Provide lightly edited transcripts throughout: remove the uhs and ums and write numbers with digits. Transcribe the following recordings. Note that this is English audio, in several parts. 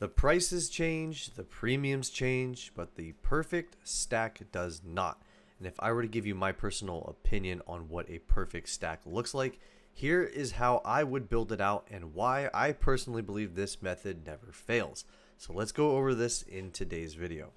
The prices change, the premiums change, but the perfect stack does not. And if I were to give you my personal opinion on what a perfect stack looks like, here is how I would build it out and why I personally believe this method never fails. So let's go over this in today's video.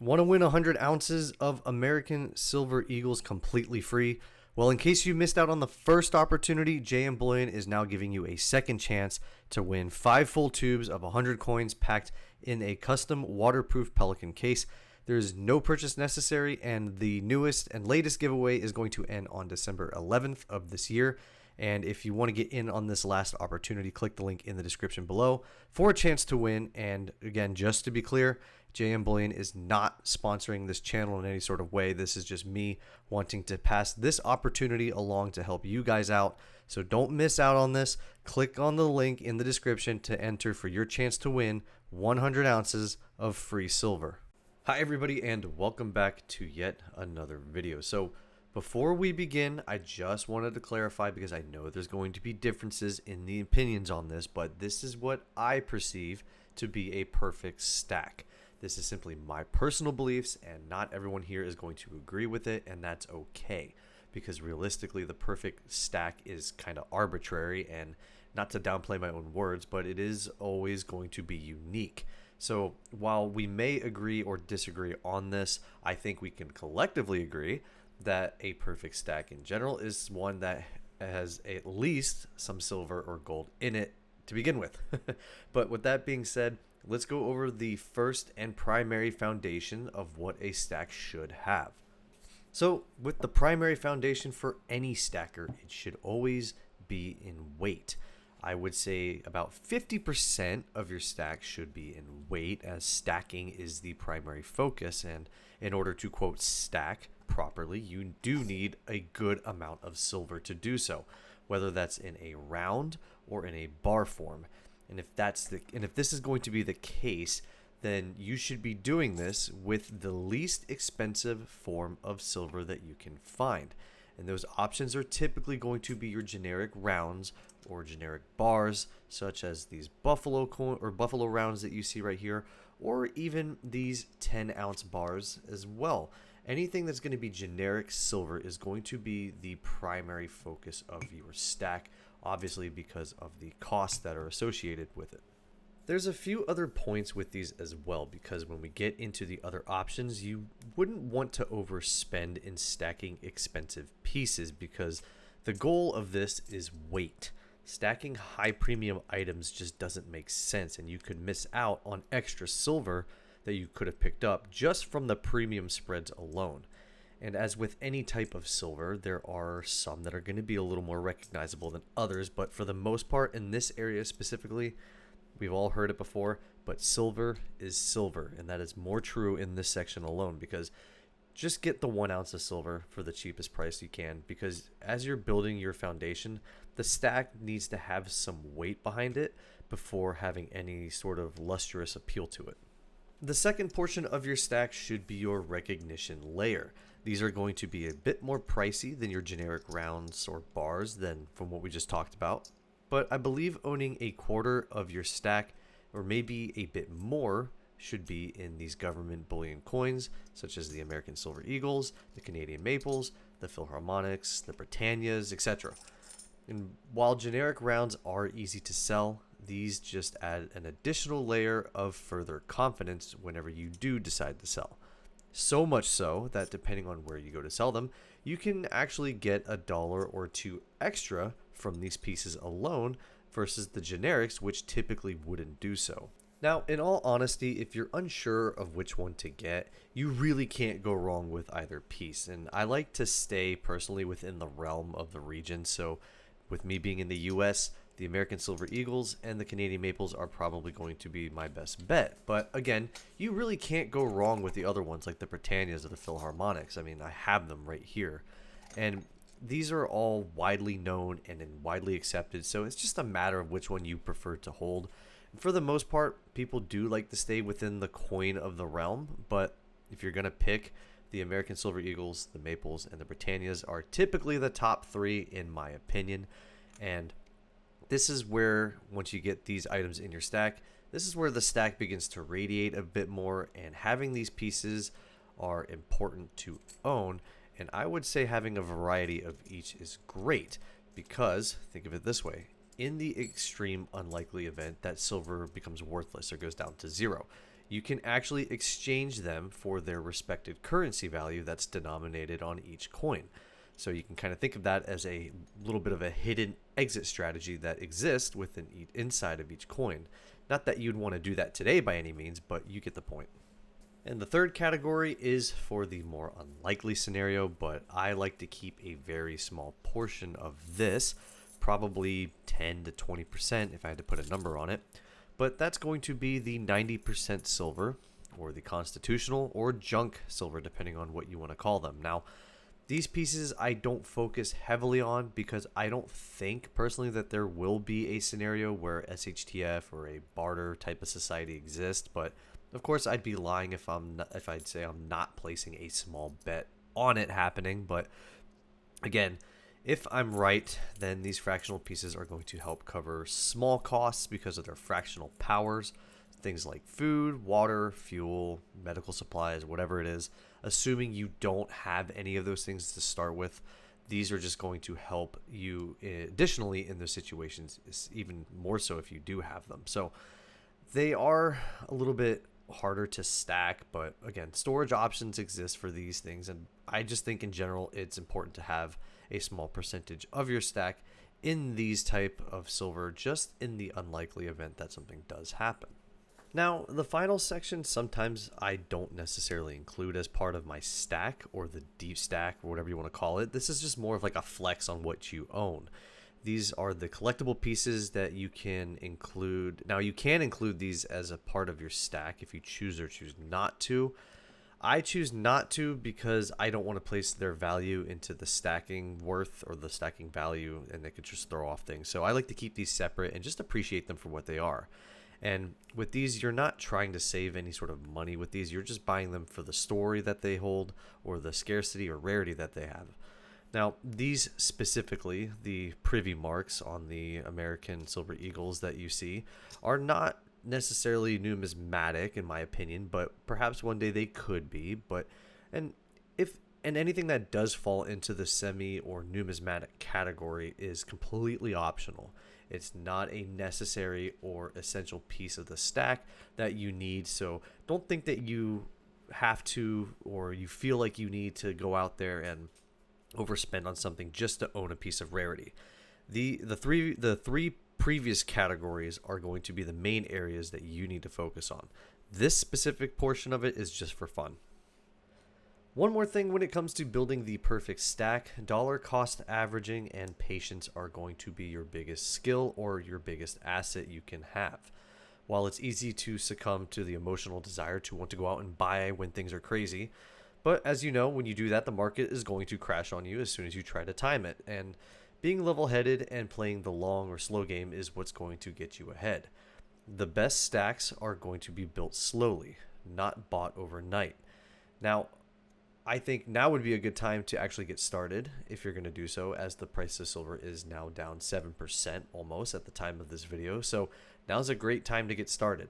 Want to win 100 ounces of American Silver Eagles completely free? Well, in case you missed out on the first opportunity, JM Bullion is now giving you a second chance to win 5 full tubes of 100 coins packed in a custom waterproof Pelican case. There is no purchase necessary, and the newest and latest giveaway is going to end on December 11th of this year. And if you want to get in on this last opportunity, click the link in the description below for a chance to win. And again, just to be clear, JM Bullion is not sponsoring this channel in any sort of way. This is just me wanting to pass this opportunity along to help you guys out. So don't miss out on this. Click on the link in the description to enter for your chance to win 100 ounces of free silver. Hi everybody, and welcome back to yet another video. So before we begin, I just wanted to clarify, because I know there's going to be differences in the opinions on this, but this is what I perceive to be a perfect stack. This is simply my personal beliefs, and not everyone here is going to agree with it, and that's okay, because realistically the perfect stack is kind of arbitrary, and not to downplay my own words, but it is always going to be unique. So while we may agree or disagree on this, I think we can collectively agree that a perfect stack in general is one that has at least some silver or gold in it to begin with. But with that being said, let's go over the first and primary foundation of what a stack should have. So with the primary foundation for any stacker, it should always be in weight. I would say about 50% of your stack should be in weight, as stacking is the primary focus, and in order to quote stack properly, you do need a good amount of silver to do so, whether that's in a round or in a bar form. And if this is going to be the case, then you should be doing this with the least expensive form of silver that you can find. And those options are typically going to be your generic rounds or generic bars, such as these buffalo rounds that you see right here, or even these 10-ounce bars as well. Anything that's going to be generic silver is going to be the primary focus of your stack, obviously because of the costs that are associated with it. There's a few other points with these as well, because when we get into the other options, you wouldn't want to overspend in stacking expensive pieces, because the goal of this is weight. Stacking high premium items just doesn't make sense, and you could miss out on extra silver that you could have picked up just from the premium spreads alone. And as with any type of silver, there are some that are going to be a little more recognizable than others, but for the most part, in this area specifically, we've all heard it before, but silver is silver, and that is more true in this section alone, because just get the 1 ounce of silver for the cheapest price you can, because as you're building your foundation, the stack needs to have some weight behind it before having any sort of lustrous appeal to it. The second portion of your stack should be your recognition layer. These are going to be a bit more pricey than your generic rounds or bars than from what we just talked about, but I believe owning a quarter of your stack, or maybe a bit more, should be in these government bullion coins, such as the American Silver Eagles, the Canadian Maples, the Philharmonics, the Britannias, etc. And while generic rounds are easy to sell, these just add an additional layer of further confidence whenever you do decide to sell. So much so that depending on where you go to sell them, you can actually get $1 or $2 extra from these pieces alone versus the generics, which typically wouldn't do so. Now, in all honesty, if you're unsure of which one to get, you really can't go wrong with either piece. And I like to stay personally within the realm of the region. So with me being in the US, the American Silver Eagles and the Canadian Maples are probably going to be my best bet. But again, you really can't go wrong with the other ones like the Britannias or the Philharmonics. I mean, I have them right here. And these are all widely known and widely accepted, so it's just a matter of which one you prefer to hold. For the most part, people do like to stay within the coin of the realm, but if you're going to pick, the American Silver Eagles, the Maples, and the Britannias are typically the top three in my opinion. And this is where, once you get these items in your stack, This is where the stack begins to radiate a bit more, and having these pieces are important to own. And I would say having a variety of each is great because, think of it this way, in the extreme unlikely event that silver becomes worthless or goes down to zero, you can actually exchange them for their respected currency value that's denominated on each coin. So you can kind of think of that as a little bit of a hidden exit strategy that exists within inside of each coin. Not that you'd want to do that today by any means, but you get the point. And the third category is for the more unlikely scenario, but I like to keep a very small portion of this, probably 10 to 20% if I had to put a number on it. But that's going to be the 90% silver, or the constitutional, or junk silver, depending on what you want to call them. Now, these pieces I don't focus heavily on because I don't think personally that there will be a scenario where SHTF or a barter type of society exists. But of course, I'd be lying if I'd say I'm not placing a small bet on it happening. But again, if I'm right, then these fractional pieces are going to help cover small costs because of their fractional powers. Things like food, water, fuel, medical supplies, whatever it is. Assuming you don't have any of those things to start with, these are just going to help you additionally in those situations, even more so if you do have them. So they are a little bit harder to stack, but again, storage options exist for these things, and I just think in general it's important to have a small percentage of your stack in these type of silver, just in the unlikely event that something does happen. Now, the final section, sometimes I don't necessarily include as part of my stack or the deep stack or whatever you want to call it. This is just more of like a flex on what you own. These are the collectible pieces that you can include. Now, you can include these as a part of your stack if you choose or choose not to. I choose not to because I don't want to place their value into the stacking worth or the stacking value, and they could just throw off things. So I like to keep these separate and just appreciate them for what they are. And with these, you're not trying to save any sort of money with these. You're just buying them for the story that they hold or the scarcity or rarity that they have. Now, these specifically, the privy marks on the American Silver Eagles that you see, are not necessarily numismatic in my opinion, but perhaps one day they could be. And anything that does fall into the semi or numismatic category is completely optional. It's not a necessary or essential piece of the stack that you need. So don't think that you have to, or you feel like you need to go out there and overspend on something just to own a piece of rarity. The three previous categories are going to be the main areas that you need to focus on. This specific portion of it is just for fun. One more thing when it comes to building the perfect stack, dollar cost averaging and patience are going to be your biggest skill or your biggest asset you can have. While it's easy to succumb to the emotional desire to want to go out and buy when things are crazy, but as you know, when you do that, the market is going to crash on you as soon as you try to time it. And being level-headed and playing the long or slow game is what's going to get you ahead. The best stacks are going to be built slowly, not bought overnight. Now, I think now would be a good time to actually get started if you're going to do so, as the price of silver is now down 7% almost at the time of this video. So now's a great time to get started.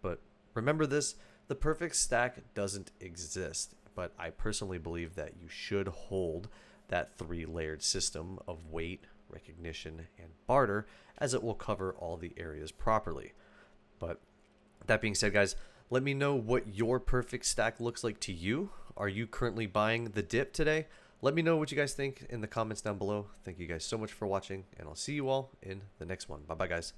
But remember this, the perfect stack doesn't exist, but I personally believe that you should hold that 3-layered system of weight, recognition, and barter, as it will cover all the areas properly. But that being said, guys, let me know what your perfect stack looks like to you. Are you currently buying the dip today? Let me know what you guys think in the comments down below. Thank you guys so much for watching, and I'll see you all in the next one. Bye-bye, guys.